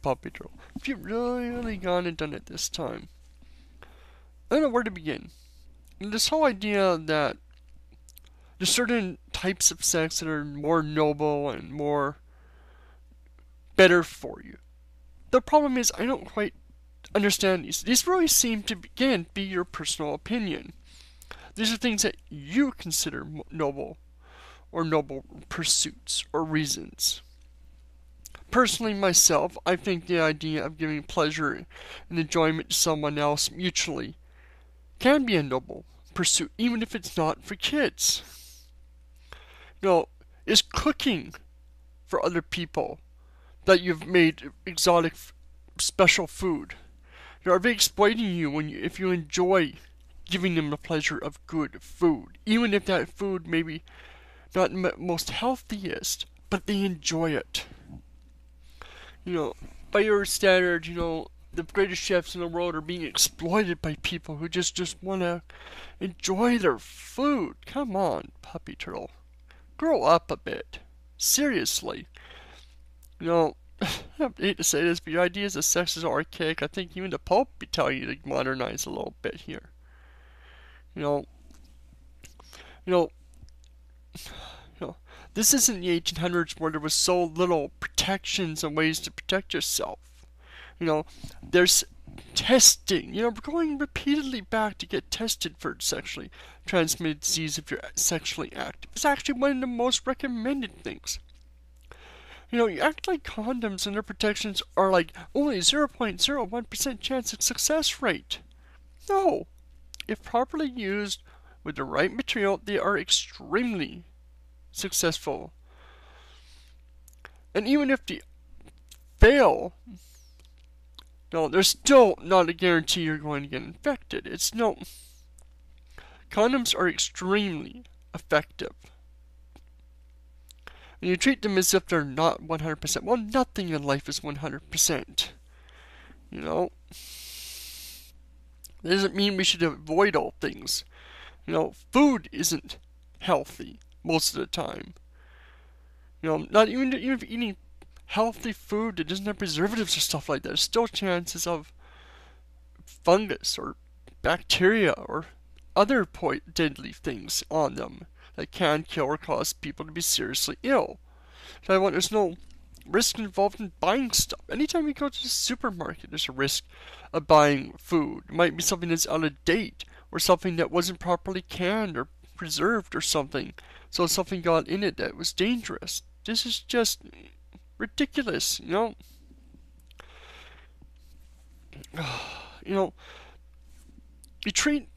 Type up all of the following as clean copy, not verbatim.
puppy drill. If you've really gone and done it this time. I don't know where to begin. This whole idea that there's certain types of sex that are more noble and more better for you. The problem is I don't quite understand these. These really seem to, again, be your personal opinion. These are things that you consider noble, or noble pursuits, or reasons. Personally, myself, I think the idea of giving pleasure and enjoyment to someone else mutually can be a noble pursuit, even if it's not for kids. Is cooking for other people that you've made exotic, special food? Are they exploiting you if you enjoy giving them the pleasure of good food, even if that food maybe not most healthiest, but they enjoy it? By your standard, the greatest chefs in the world are being exploited by people who just want to enjoy their food. Come on, puppy turtle. Grow up a bit. Seriously. I hate to say this, but your ideas of sex is archaic. I think even the Pope would be telling you to modernize a little bit here. This isn't the 1800s where there was so little protections and ways to protect yourself. There's testing. We're going repeatedly back to get tested for sexually transmitted disease if you're sexually active. It's actually one of the most recommended things. You act like condoms and their protections are like only 0.01% chance of success rate. No. If properly used with the right material, they are extremely successful. And even if they fail, there's still not a guarantee you're going to get infected. Condoms are extremely effective. And you treat them as if they're not 100%. Well, nothing in life is 100%. That doesn't mean we should avoid all things. Food isn't healthy most of the time. Not even if you're eating healthy food that doesn't have preservatives or stuff like that, there's still chances of fungus or bacteria or other deadly things on them that can kill or cause people to be seriously ill. So there's no risk involved in buying stuff. Anytime you go to the supermarket, there's a risk of buying food. It might be something that's out of date, or something that wasn't properly canned or preserved or something. So something got in it that was dangerous. This is just ridiculous, You treat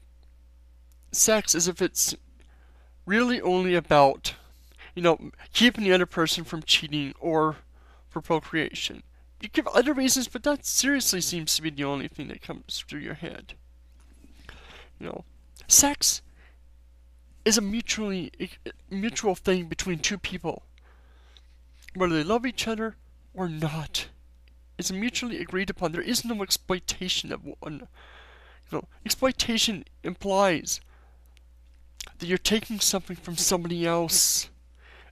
sex as if it's really only about, keeping the other person from cheating or for procreation. You give other reasons, but that seriously seems to be the only thing that comes through your head. Sex is a mutual thing between two people. Whether they love each other or not, it's mutually agreed upon. There is no exploitation of one. Exploitation implies that you're taking something from somebody else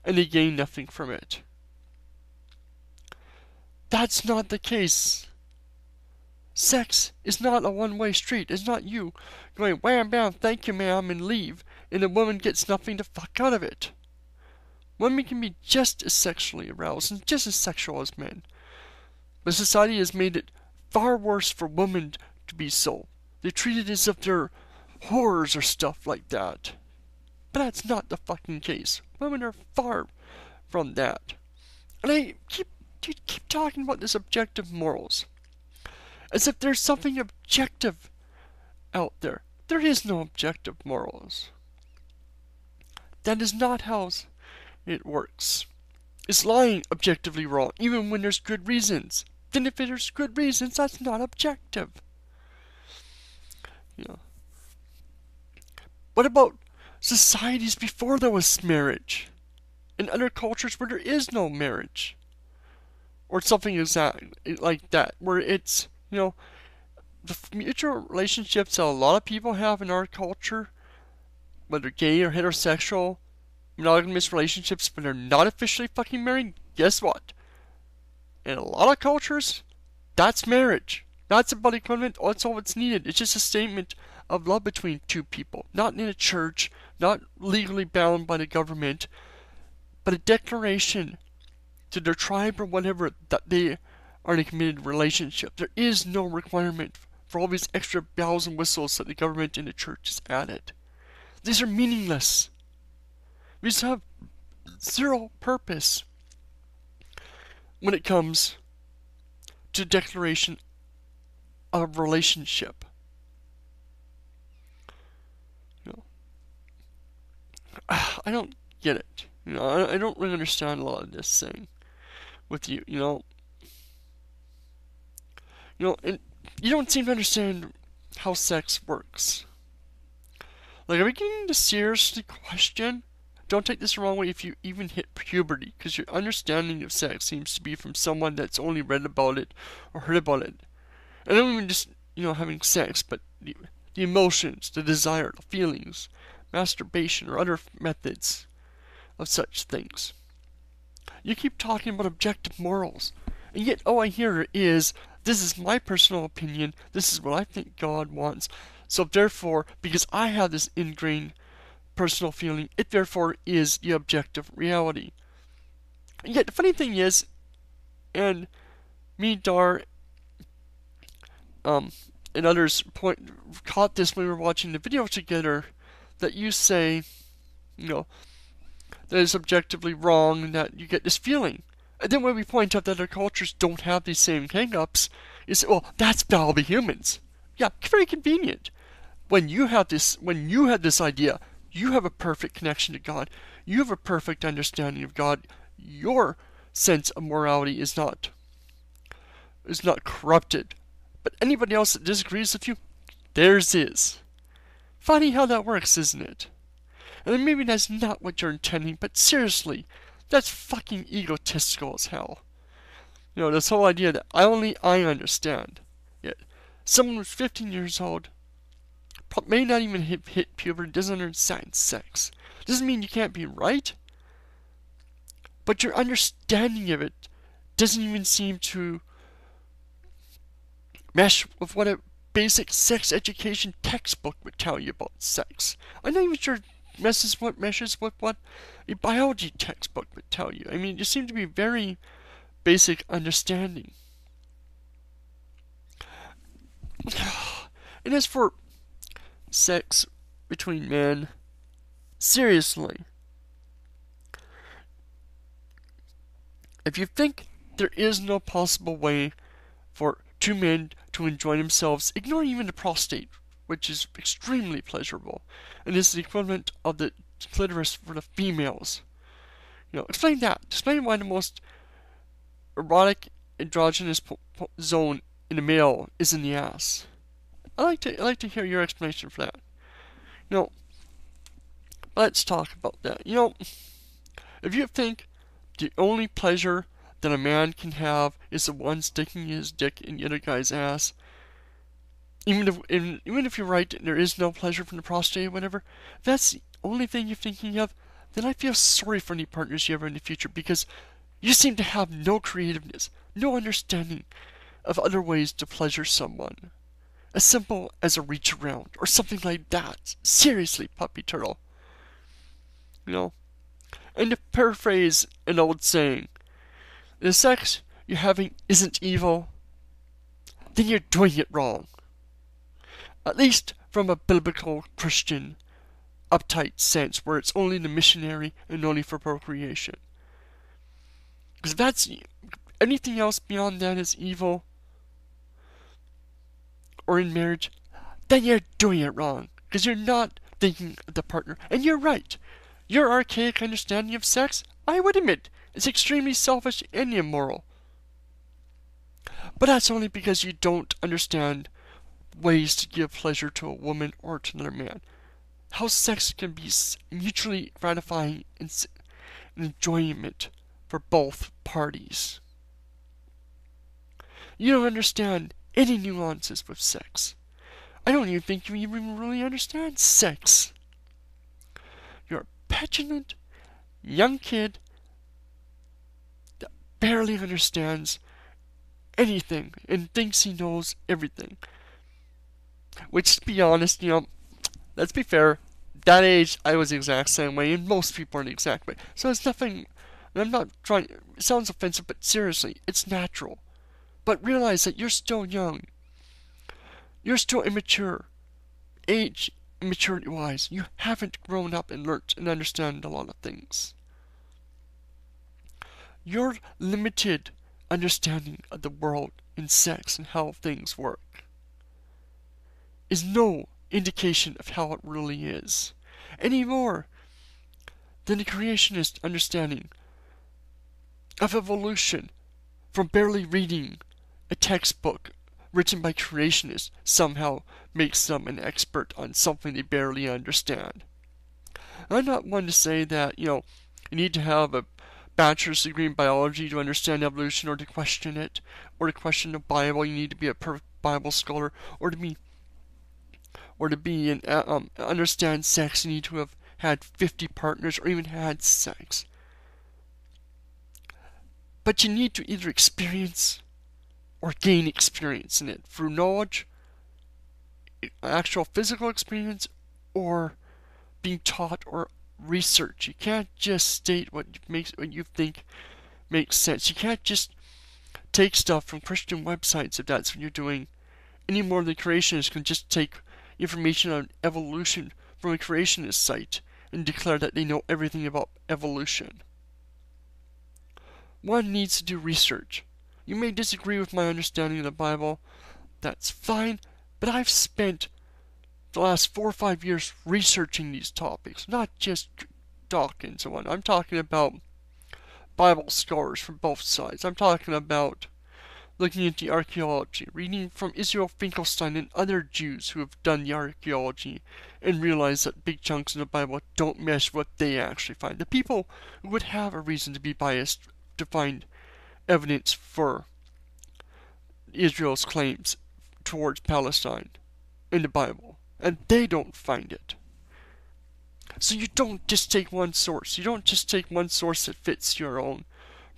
and they gain nothing from it. That's not the case. Sex is not a one-way street. It's not you going wham bam, thank you ma'am, and leave, and the woman gets nothing to fuck out of it. Women can be just as sexually aroused and just as sexual as men. But society has made it far worse for women to be so. They treat it as if they're whores or stuff like that. But that's not the fucking case. Women are far from that. And I keep talking about this objective morals, as if there's something objective out there. There is no objective morals. That is not how it works. Is lying objectively wrong, even when there's good reasons? Then if there's good reasons, that's not objective. What about societies before there was marriage? In other cultures where there is no marriage? Or something exactly like that, where it's, the mutual relationships that a lot of people have in our culture, whether gay or heterosexual, monogamous relationships, when they're not officially fucking married, guess what? In a lot of cultures, That's marriage. That's a buddy covenant. That's all it's needed. It's just a statement of love between two people. Not in a church, not legally bound by the government, but a declaration to their tribe or whatever that they are in a committed relationship. There is no requirement for all these extra bells and whistles that the government and the church has added. These are meaningless. These have zero purpose when it comes to declaration of relationship. You know, I don't get it. You know, I don't really understand a lot of this thing with you. And you don't seem to understand how sex works. Like, are we beginning to seriously question? Don't take this the wrong way if you even hit puberty, because your understanding of sex seems to be from someone that's only read about it or heard about it. And not even just, having sex, but the emotions, the desire, the feelings, masturbation, or other methods of such things. You keep talking about objective morals, and yet all I hear is, this is my personal opinion, this is what I think God wants, so therefore, because I have this ingrained personal feeling, it therefore is the objective reality. And yet the funny thing is, and me, Dar, and others caught this when we were watching the video together, that you say, that it's objectively wrong and that you get this feeling. And then when we point out that our cultures don't have these same hang-ups, you say, well, that's all the humans. Yeah, very convenient. When you had this idea, you have a perfect connection to God. You have a perfect understanding of God. Your sense of morality is not corrupted. But anybody else that disagrees with you, theirs is. Funny how that works, isn't it? And maybe that's not what you're intending, but seriously, that's fucking egotistical as hell. This whole idea that I understand. Yet, someone who's 15 years old may not even hit puberty, doesn't understand sex. Doesn't mean you can't be right, but your understanding of it doesn't even seem to mesh with what a basic sex education textbook would tell you about sex. I'm not even sure it meshes with what a biology textbook would tell you. I mean, you seem to be very basic understanding. And as for sex between men, seriously, if you think there is no possible way for two men to enjoy themselves, ignore even the prostate, which is extremely pleasurable, and is the equivalent of the clitoris for the females. Explain that. Explain why the most erotic androgynous zone in a male is in the ass. I'd like to hear your explanation for that. Let's talk about that. If you think the only pleasure that a man can have is the one sticking his dick in the other guy's ass, even if you're right, there is no pleasure from the prostate or whatever, if that's the only thing you're thinking of, then I feel sorry for any partners you have in the future, because you seem to have no creativeness, no understanding of other ways to pleasure someone. As simple as a reach around, or something like that. Seriously, puppy turtle. And to paraphrase an old saying, if the sex you're having isn't evil, then you're doing it wrong. At least from a biblical Christian uptight sense, where it's only the missionary and only for procreation. Because that's anything else beyond that is evil, or in marriage, then you're doing it wrong. Because you're not thinking of the partner. And you're right. Your archaic understanding of sex, I would admit, is extremely selfish and immoral. But that's only because you don't understand ways to give pleasure to a woman or to another man. How sex can be mutually gratifying and enjoyment for both parties. You don't understand any nuances with sex. I don't even think you even really understand sex. You're a petulant young kid that barely understands anything and thinks he knows everything. Which, to be honest, let's be fair, that age I was the exact same way, and most people are the exact way. So it's nothing, and I'm not trying, it sounds offensive, but seriously, it's natural. But realize that you're still young. You're still immature. Age, maturity-wise, you haven't grown up and learnt and understand a lot of things. Your limited understanding of the world and sex and how things work is no indication of how it really is, any more than the creationist understanding of evolution from barely reading a textbook written by creationists somehow makes them an expert on something they barely understand. I'm not one to say that, you need to have a bachelor's degree in biology to understand evolution or to question it, or to question the Bible. You need to be a perfect Bible scholar, or to be and understand sex. You need to have had 50 partners or even had sex. But you need to either experience or gain experience in it through knowledge, actual physical experience, or being taught or research. You can't just state what you think makes sense. You can't just take stuff from Christian websites if that's what you're doing, any more than creationists can just take information on evolution from a creationist site and declare that they know everything about evolution. One needs to do research. You may disagree with my understanding of the Bible. That's fine, but I've spent the last 4 or 5 years researching these topics, not just Dawkins and one. I'm talking about Bible scholars from both sides. I'm talking about looking into archaeology, reading from Israel Finkelstein and other Jews who have done the archaeology and realize that big chunks of the Bible don't mesh what they actually find. The people who would have a reason to be biased to find evidence for Israel's claims towards Palestine in the Bible, and they don't find it. So you don't just take one source. You don't just take one source that fits your own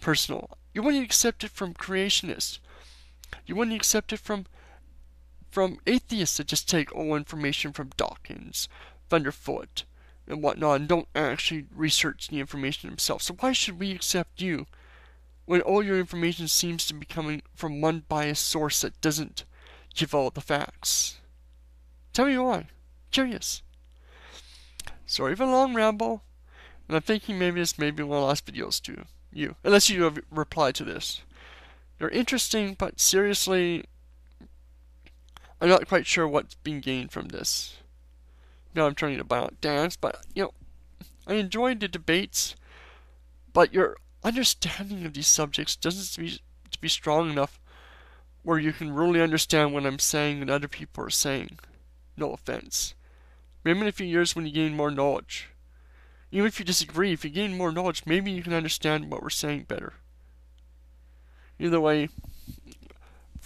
personal. You wouldn't accept it from creationists. You wouldn't accept it from atheists that just take all information from Dawkins, Thunderfoot, and whatnot, and don't actually research the information themselves. So why should we accept you when all your information seems to be coming from one biased source that doesn't give all the facts? Tell me why. Curious. Sorry for a long ramble, and I'm thinking maybe this may be one of the last videos to you, unless you have replied to this. They're interesting, but seriously, I'm not quite sure what's being gained from this. Now I'm turning to violent dance, but, I enjoyed the debates, but your understanding of these subjects doesn't seem to be strong enough where you can really understand what I'm saying and other people are saying. No offense. Maybe in a few years when you gain more knowledge. Even if you disagree, if you gain more knowledge, maybe you can understand what we're saying better. Either way,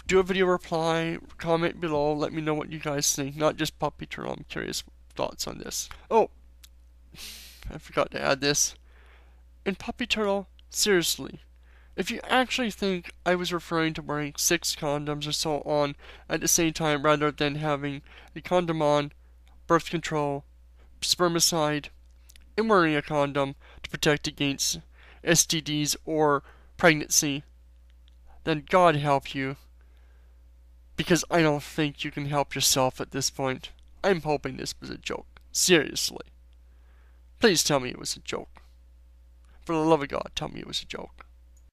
do a video reply, comment below, let me know what you guys think, not just Puppy Turtle. I'm curious thoughts on this. Oh, I forgot to add this. In Puppy Turtle, seriously, if you actually think I was referring to wearing 6 condoms or so on at the same time rather than having a condom on, birth control, spermicide, and wearing a condom to protect against STDs or pregnancy, then God help you. Because I don't think you can help yourself at this point. I'm hoping this was a joke. Seriously. Please tell me it was a joke. For the love of God, tell me it was a joke.